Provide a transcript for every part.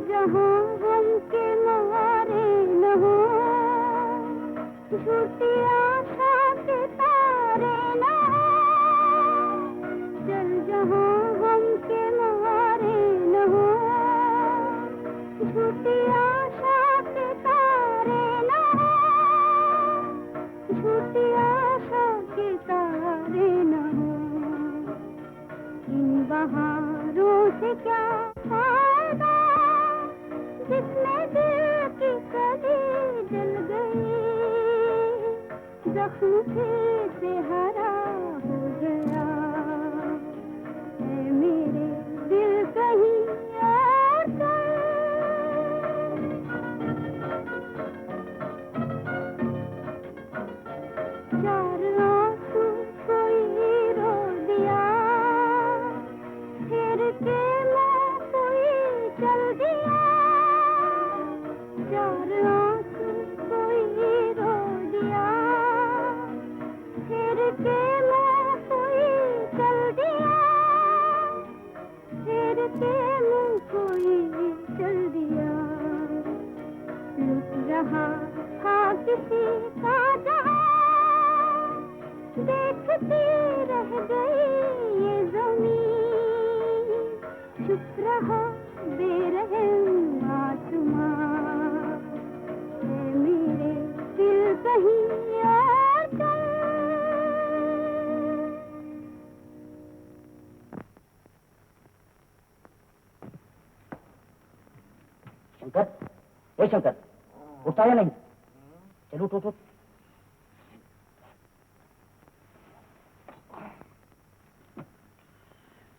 जहाँ हम के मारे न हो, झूठी आशा के तारे न हो, चल जहाँ हम के मारे न हो, झूठी आशा के तारे न हो, झूठी आशा के तारे न हो। इन बहारों से क्या फायदा जिसमें दिल की कली जल गई, जख्म फिर से हरा हो गया है मेरे दिल कहीं और चल। चार आंसू कोई रो दिया, फिर के मैं कोई चल दिया, चार आंसू कोई रो दिया, फिर के मैं कोई चल दिया, फिर के मैं कोई चल दिया। लुट रहा था किसी का जहां, देखती रह गई ये ज़मीन, चुप रहा बेरहम आसमां, है मेरे दिल कहीं और चल। शंकर, ए शंकर, उठता या नहीं? चलो उठ उठ उठ।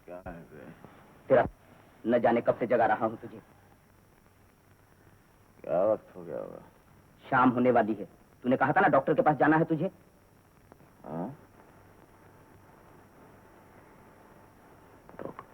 क्या है बे? तेरा न जाने कब से जगा रहा हूं तुझे। क्या वक्त हो गया होगा? शाम होने वाली है। तूने कहा था ना डॉक्टर के पास जाना है तुझे। हाँ? डॉक्टर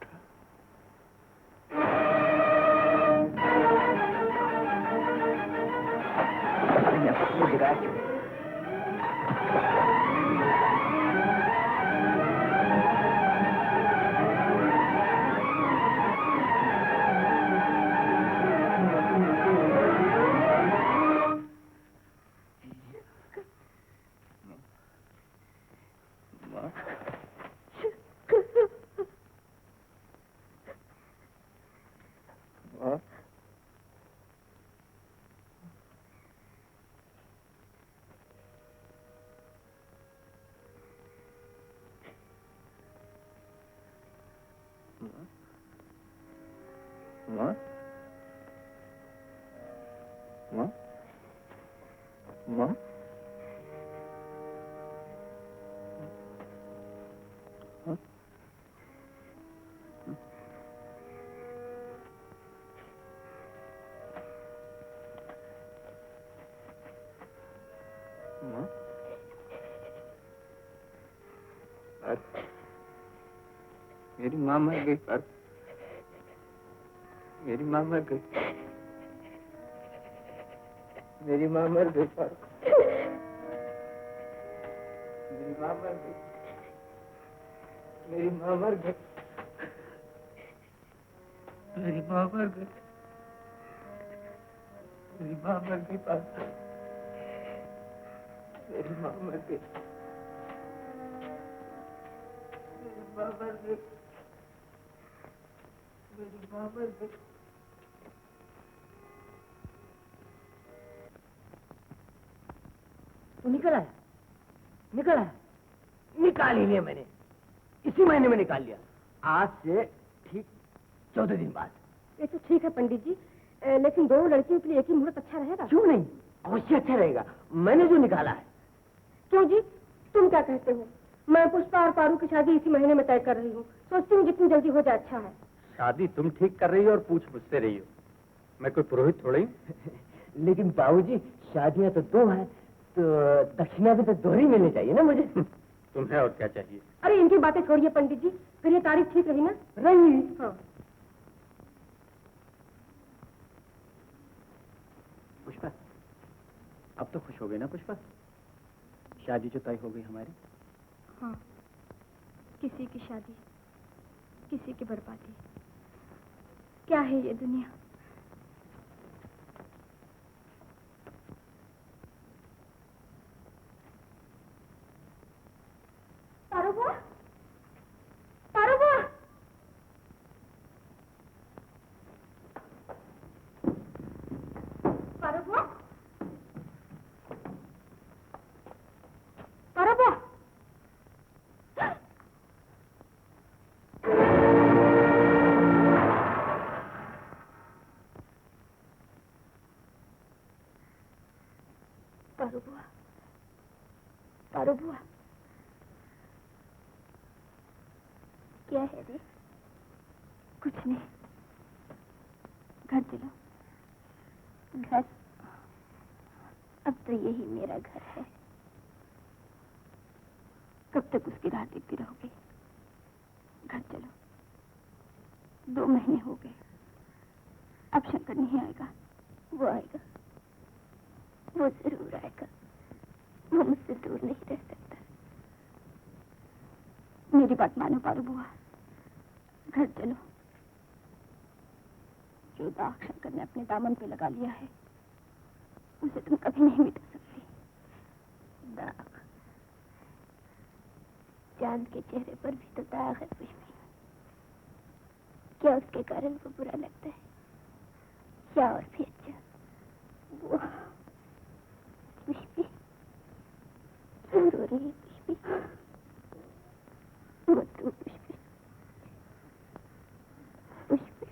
मेरी माँ मर गई पर मेरी माँ मर गई, मेरी माँ मर गई पर मेरी माँ मर गई, मेरी माँ मर गई, मेरी माँ मर गई, मेरी माँ मर गई पापा, मेरी माँ मर गई, मेरी माँ मर गई, मेरी माँ मर गई। तू निकल आया, निकल आया। निकाल ही लिया मैंने, इसी महीने में निकाल लिया, आज से ठीक 14 दिन बाद। ये तो ठीक है पंडित जी, लेकिन दोनों लड़कियों के लिए एक ही मुहूर्त अच्छा रहेगा? क्यों नहीं, अवश्य अच्छा रहेगा। मैंने जो निकाला है। क्यों जी, तुम क्या कहते हो? मैं पुष्पा और पारू की शादी इसी महीने में तय कर रही हूँ। सोचती हूँ जितनी जल्दी हो जाए अच्छा है। शादी तुम ठीक कर रही हो और पूछ मुझसे रही हो, मैं कोई पुरोहित थोड़ी हूँ। लेकिन बाबूजी, शादियां तो 2 हैं, तो दक्षिणा भी तो 2 ही मिलनी चाहिए ना मुझे। तुम्हें और क्या चाहिए? अरे इनकी बातें छोड़िए पंडित जी, फिर ये तारीख ठीक रही ना? रही। हाँ। पुष्पा, अब तो खुश हो गई ना पुष्पा? शादी जो तय हो गई हमारी। हाँ, किसी की शादी, किसी की बर्बादी। क्या है ये दुनिया, पारू बुआ, पारू बुआ। क्या है रे? कुछ नहीं। घर चलो। घर? अब तो यही मेरा घर है। कब तक उसकी राह देखती रहोगे? घर चलो। 2 महीने हो गए। अब शंकर नहीं आएगा। वो आएगा, वो जरूर आएगा। वो मुझसे दूर नहीं रह सकता। मेरी बात मानो पारू बुआ, घर चलो। जो दाग शंकर ने अपने दामन पे लगा लिया है, उसे तुम कभी नहीं मिटा सकती। दाग? चांद के चेहरे पर भी तो दाग है पुष्पी। क्या उसके कारण वो बुरा लगता है? क्या और भी अच्छा? वो पुष्पी क्यों रो रही है? पुष्पी मत रो पुष्पी। पुष्पी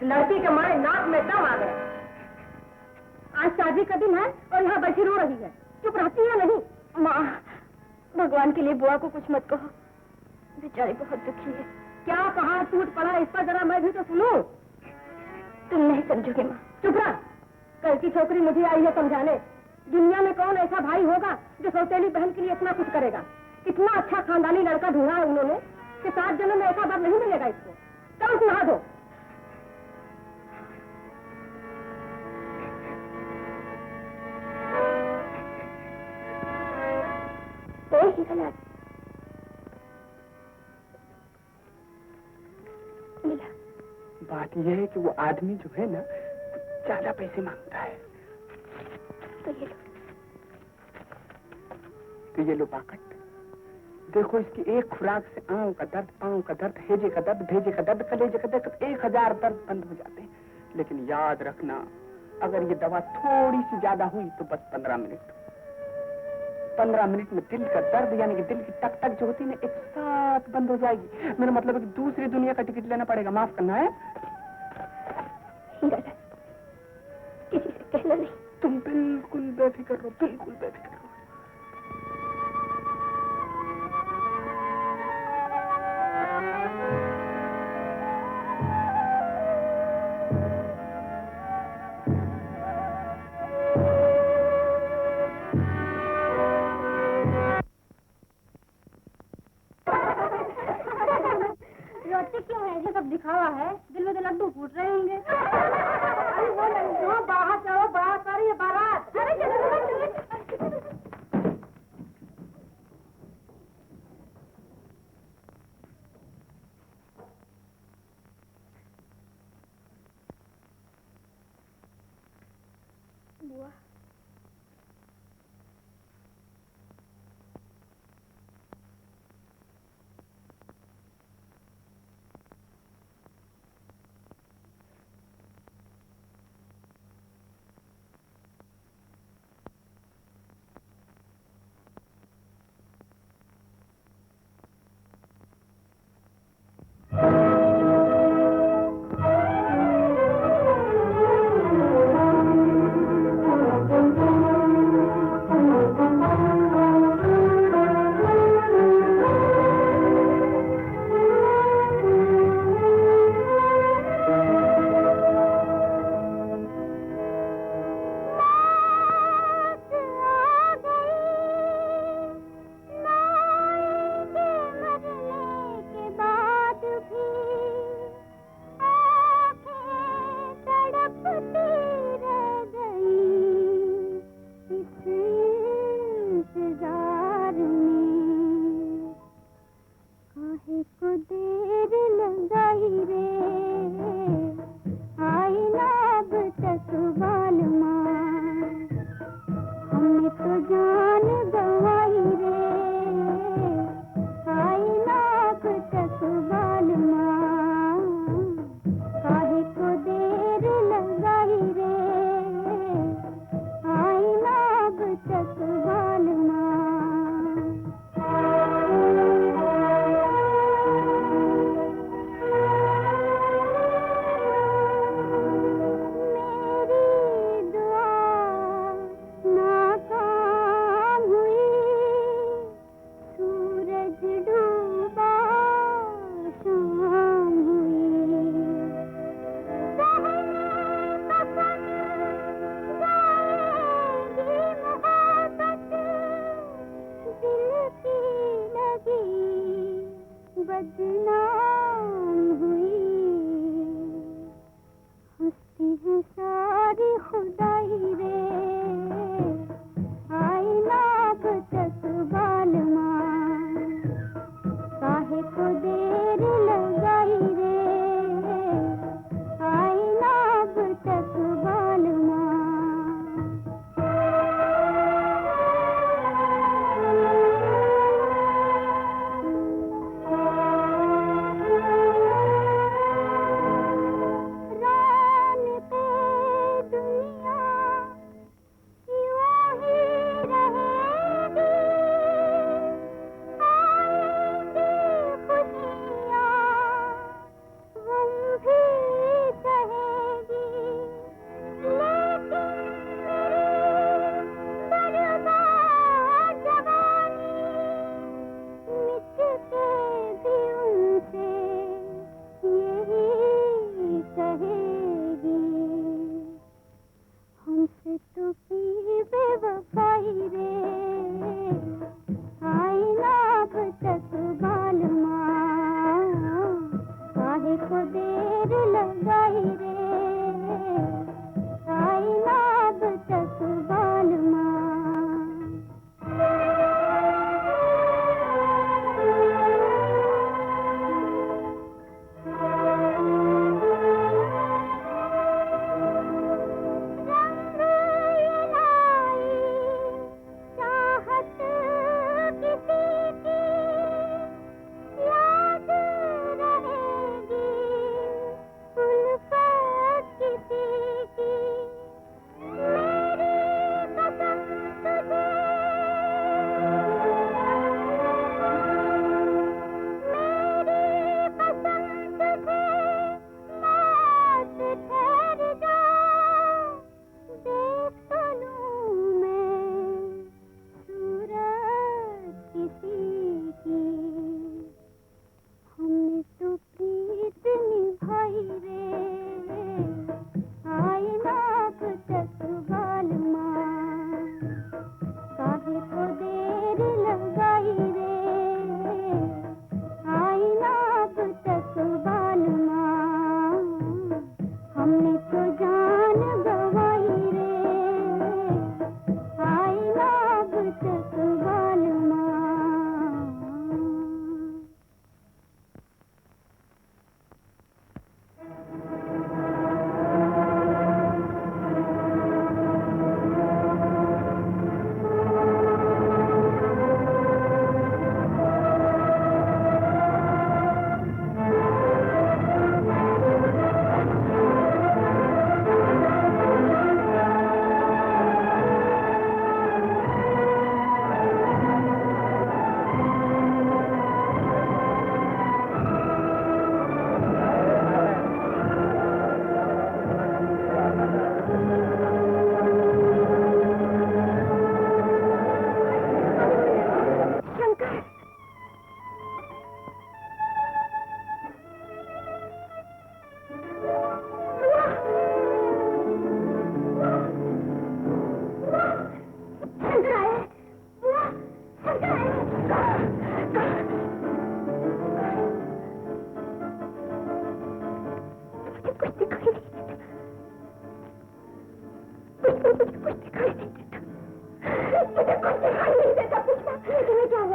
इस लड़की के मारे नाक में दम आ गया। आज शादी का दिन है और यहाँ बैठी रो रही है, चुप रहती है नहीं? माँ, भगवान के लिए बुआ को कुछ मत कहो, बेचारी बहुत दुखी है। क्या कहा टूट पड़ा, इस पर जरा मैं भी तो सुनूं। तुम नहीं समझोगे माँ। चुप रह। कल की छोकरी मुझे आई है समझाने। दुनिया में कौन ऐसा भाई होगा जो सौतेली बहन के लिए इतना कुछ करेगा। इतना अच्छा खानदानी लड़का ढूंढा है उन्होंने कि 7 जन्म में ऐसा बर नहीं मिलेगा इसको। चल नहा दो। गलत मिला। बात यह है कि वो आदमी जो है ना ज्यादा पैसे मांगता है। तो ये लो बाकट। देखो इसकी एक खुराक से आंव का दर्द, पांव का दर्द, हेजे का दर्द, भेजे का दर्द, कलेजे का दर्द, 1000 दर्द बंद हो जाते हैं। लेकिन याद रखना, अगर ये दवा थोड़ी सी ज्यादा हुई तो बस 15 मिनट 15 मिनट में दिल का दर्द यानी कि दिल की टक टक जो होती है ना एक साथ बंद हो जाएगी। मेरा मतलब है कि दूसरी दुनिया का टिकट लेना पड़ेगा। माफ करना है। किसी से कहना नहीं। तुम बिल्कुल बेफिक्र रहो, बिल्कुल बेफिक्र रहो। क्यों है? ये सब दिखावा है, दिल में तो लड्डू फूट रहे होंगे। अरे वो लड्डू बाहर चलो, बाहर सारी बारात। अरे चलो बुआ,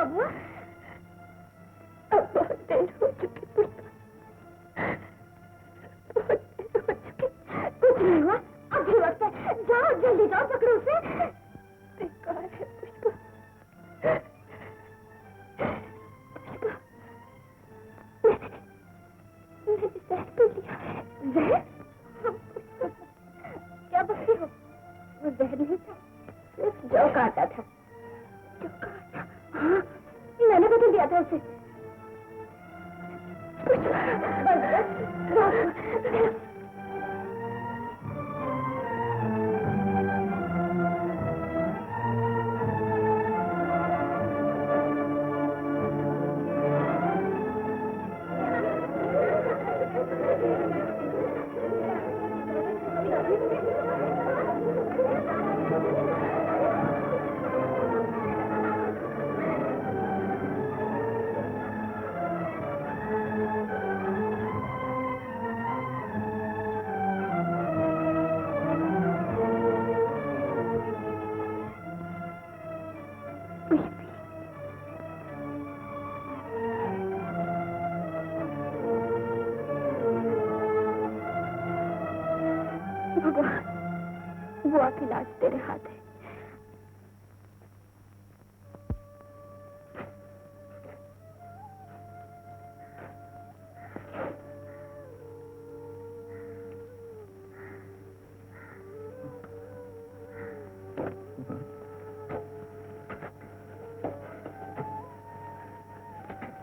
बबुआ, अब बहुत देर हो चुकी पुष्पा, बहुत देर हो चुकी। कुछ नहीं हुआ, अब भी वक्त है, जाओ जल्दी जाओ, पकड़ो उसे। बेकार है पुष्पा, पुष्पा, मैंने जहर पी लिया है। जहर? क्या बकती हो? वो जहर नहीं था, सिर्फ जौ काटा था। जौ काटा? हाँ, मैंने बता दिया था उसे। भगवान, बुआ की लाज तेरे हाथ है।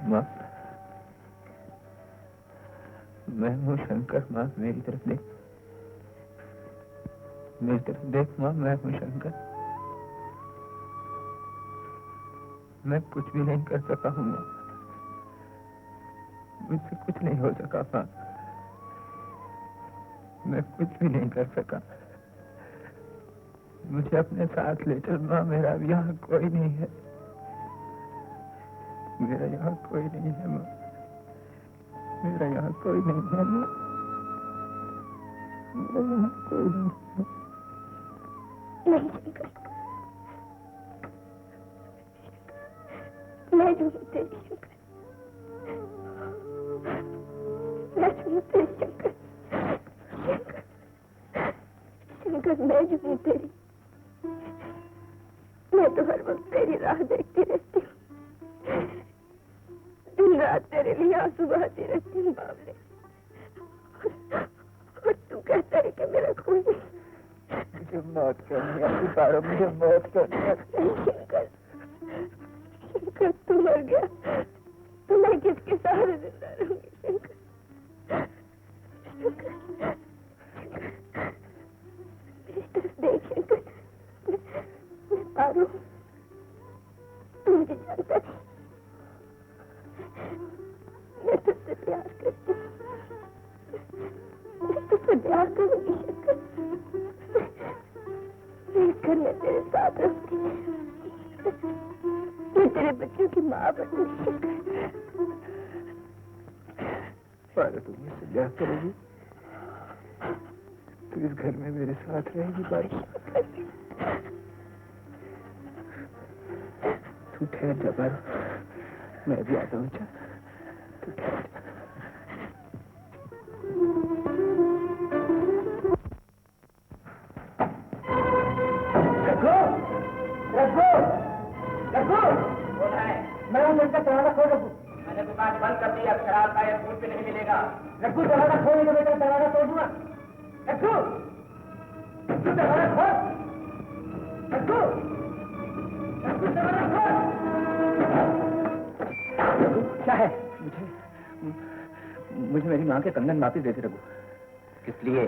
माँ, मैं हूँ शंकर। माँ, मेरी तरफ देख, मेरी तरफ देख। माँ, मैं हूँ शंकर। मैं कुछ भी नहीं कर सका हूँ माँ, मुझसे कुछ नहीं हो सका माँ, मैं कुछ भी नहीं कर सका। मुझे अपने साथ ले चल माँ, मेरा अब यहाँ कोई नहीं है, मेरा यहाँ कोई नहीं है माँ, मेरा यहाँ कोई नहीं है माँ, मेरा यहाँ कोई नहीं है। नहीं शंकर, मैं जो हूँ तेरी शंकर, मैं जो हूँ तेरी शंकर, शंकर मैं जो हूँ तेरी, मैं तो हर वक्त तेरी राह देखती रहती हूँ, दिन रात तेरे लिए आंसू बहाती रहती हूँ बाबले, और तू कहता है कि मेरा कोई नहीं। मुझे मौत करनी है पारो, मुझे मौत करनी है। शंकर, शंकर तू मर गया तो मैं किसके सहारे जिंदा रहूंगी शंकर, शंकर, मेरी तरफ देख शंकर, मैं पारो, तू मुझे जानता नहीं, मैं तुझसे प्यार करती हूँ, मैं तुझसे प्यार करूंगी शंकर, मैं इस घर में तेरे साथ रहूंगी, मैं तेरे बच्चों की माँ बनूंगी शंकर। पारो, तू मुझसे ब्याह करेगी? तू इस घर में मेरे साथ रहेगी पारो? तू ठहर जा पारो, मैं भी आता हूँ। चल, तू ठहर जा। मैं उनका दरवाजा खोल रखू। मैंने दुकान बंद कर दी, अब शराब का यह दूध भी नहीं मिलेगा। रघु, दरवाजा खोल के बेटा दरवाजा तोड़ दूंगा। रघु, दरवाजा खोल। रघु, दरवाजा खोल। क्या है? मुझे मेरी माँ के कंगन वापिस दे दे रघु। किस लिए?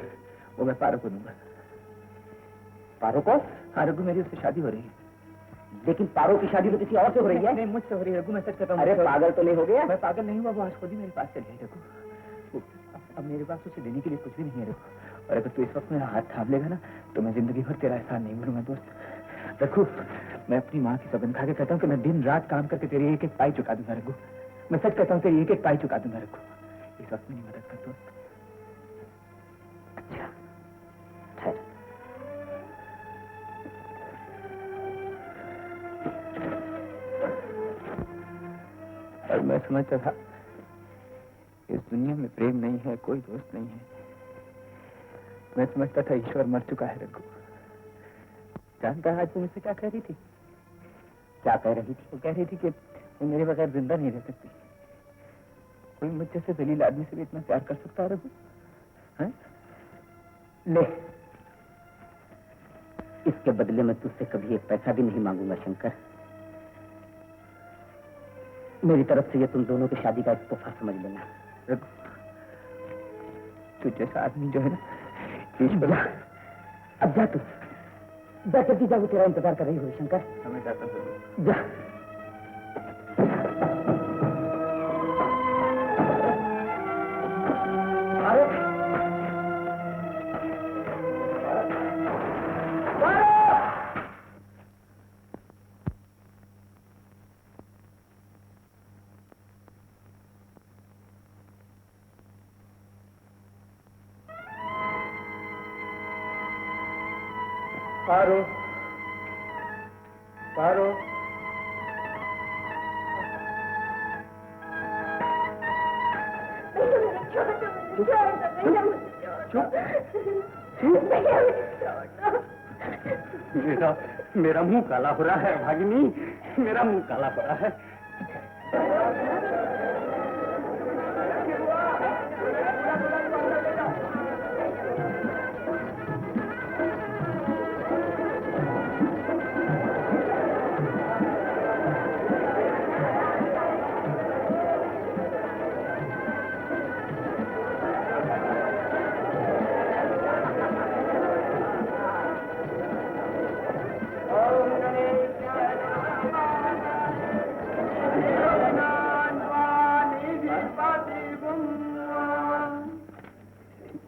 वो मैं पारो को दूंगा। पारो को? हाँ रघु, मेरी उससे शादी हो रही है। लेकिन पारो की शादी तो किसी और से हो रही है। नहीं, मुझसे हो रही है रघु, मैं सच कहता हूँ। अरे पागल तो नहीं हो गया? मैं पागल नहीं हुआ, वो आज खुद ही मेरे पास चली है रघु। अब मेरे पास उसे देने के लिए कुछ भी नहीं है रघु, और अगर तू इस वक्त मेरा हाथ थाम लेगा ना तो मैं जिंदगी भर तेरा एहसान नहीं भूलूंगा दोस्त। रघु, मैं अपनी माँ की सौगंध खा के कहता हूँ कि मैं दिन रात काम करके तेरी एक एक पाई चुका दूंगा रघु। मैं सच कहता हूँ तेरी एक एक पाई चुका दूंगा रघु। इस वक्त मेरी मदद कर दोस्त। अच्छा, ठहर। और मैं समझता था इस दुनिया में प्रेम नहीं है, कोई दोस्त नहीं है। मैं समझता था ईश्वर मर चुका है। रघु, जानता है आज वो मुझसे क्या कह रही थी? क्या कह रही थी? वो कह रही थी कि वो मेरे बगैर जिंदा नहीं रह सकती। कोई मुझ जैसे दलील आदमी से भी इतना प्यार कर सकता है रघु? हैं? ले, इसके बदले में तुझसे कभी एक पैसा भी नहीं मांगूंगा शंकर। मेरी तरफ से ये तुम दोनों की शादी का एक तोहफा समझ लेना। रघु, तू जैसा आदमी जो है ना, ईश्वर। अब जा तू, जा जल्दी जा, वो तेरा इंतजार कर रही हो शंकर। समझ जाता हूँ। जा। पारो, पारो, मेरा मुंह काला हो रहा है भागिनी, मेरा मुंह काला हो रहा है।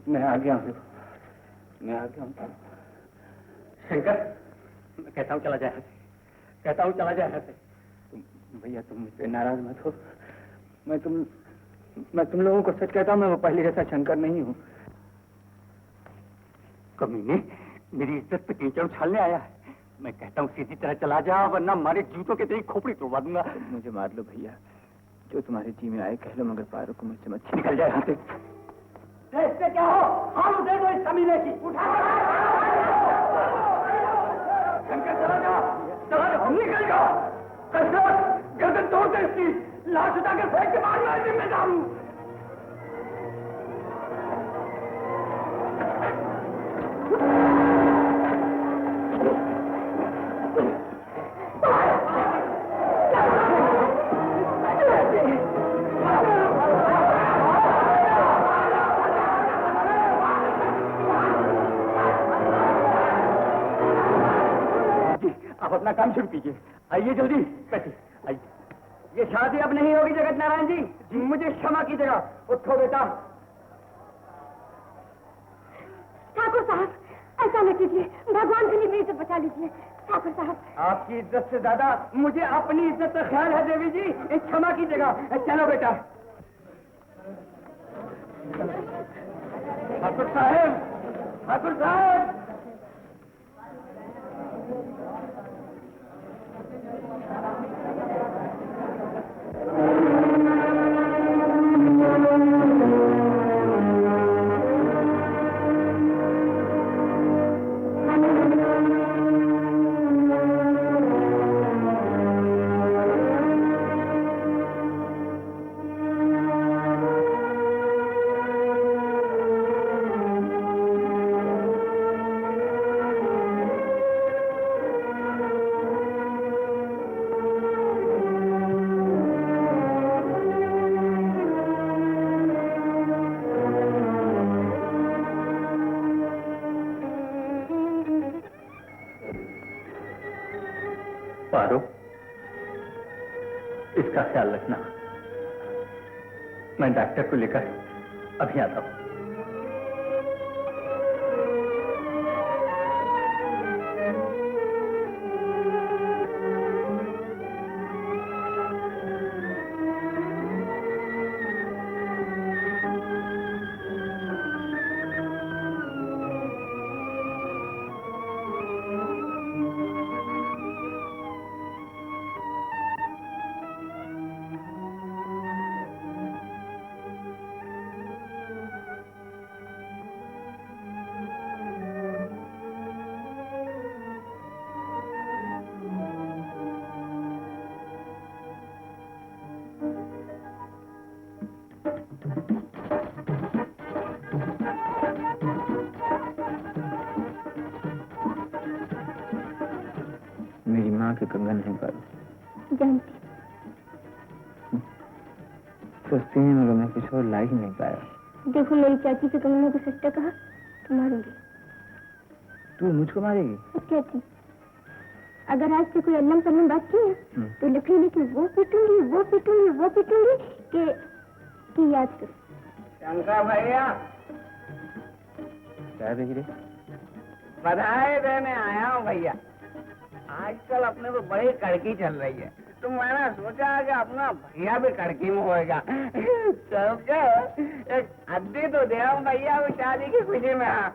मैं आ गया हूँ, मैं आ गया हूँ। शंकर, मैं कहता हूँ चला जाए यहाँ से, कहता हूँ चला जाए यहाँ से। भैया तुम मुझ पे नाराज मत हो। मैं तुम लोगों को सच कहता हूँ, मैं वो पहले जैसा शंकर नहीं हूँ। कमीने, मेरी इज्जत पे कीचड़ उछालने आया है। मैं कहता हूँ सीधी तरह चला जा, वरना हमारे जूतों के तेरी खोपड़ी तोड़वा दूंगा। मुझे मार लो भैया, जो तुम्हारे जी में आए कह लो, मगर पारो को मुझसे मत निकल जाए यहाँ से। इससे क्या हो? हाथ दे दो इस कमीने की। उठा शंकर, चला जाओ, हम निकल जाओ। गर्दन तोड़ दे इसकी, लाश उठाकर फेंक के मार, मैं जिम्मेदार हूँ। आप अपना काम शुरू कीजिए। आइए जल्दी, बैठिए, आइए। ये शादी अब नहीं होगी जगत नारायण जी, मुझे क्षमा कीजिएगा। उठो बेटा। ठाकुर साहब, ऐसा न कीजिए, भगवान के लिए मेरी इज्जत बचा लीजिए। ठाकुर साहब, आपकी इज्जत से ज्यादा मुझे अपनी इज्जत का ख्याल है देवी जी, क्षमा कीजिएगा। चलो बेटा। ठाकुर साहब, ठाकुर साहब। पारो, इसका ख्याल रखना। मैं डॉक्टर को लेकर अभी आता हूँ। मेरी माँ के कंगन है पर जानती सस्ती में मगर मैं कुछ और ला ही नहीं पाया। देखो मेरी चाची के कंगनों को सस्ता कहा तो मारूंगी। तू मुझको मारेगी? अब क्या थी? अगर आज से कोई अल्लम पल्लम बात की है तो लकड़ी लेके वो पीटूंगी कि याद कर। शंकर भैया क्या देख रहे? बधाई देने आया हूँ भैया। आजकल अपने को बड़ी कड़की चल रही है तो मैंने सोचा कि अपना भैया भी कड़की में होएगा। सबके एक हड्डी तो दे भैया को शादी की खुशी में। हाँ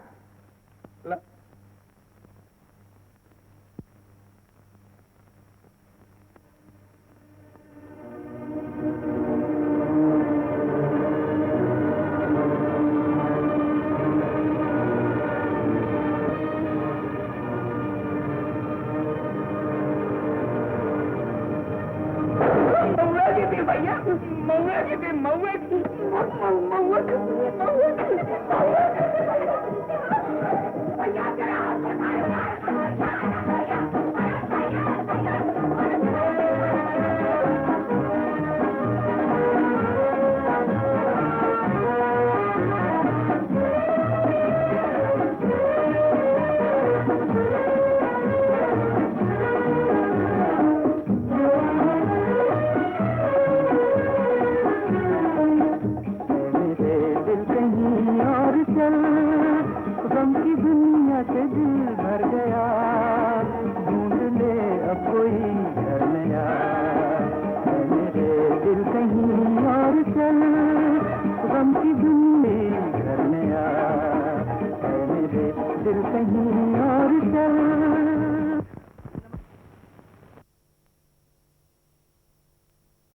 दिल कहीं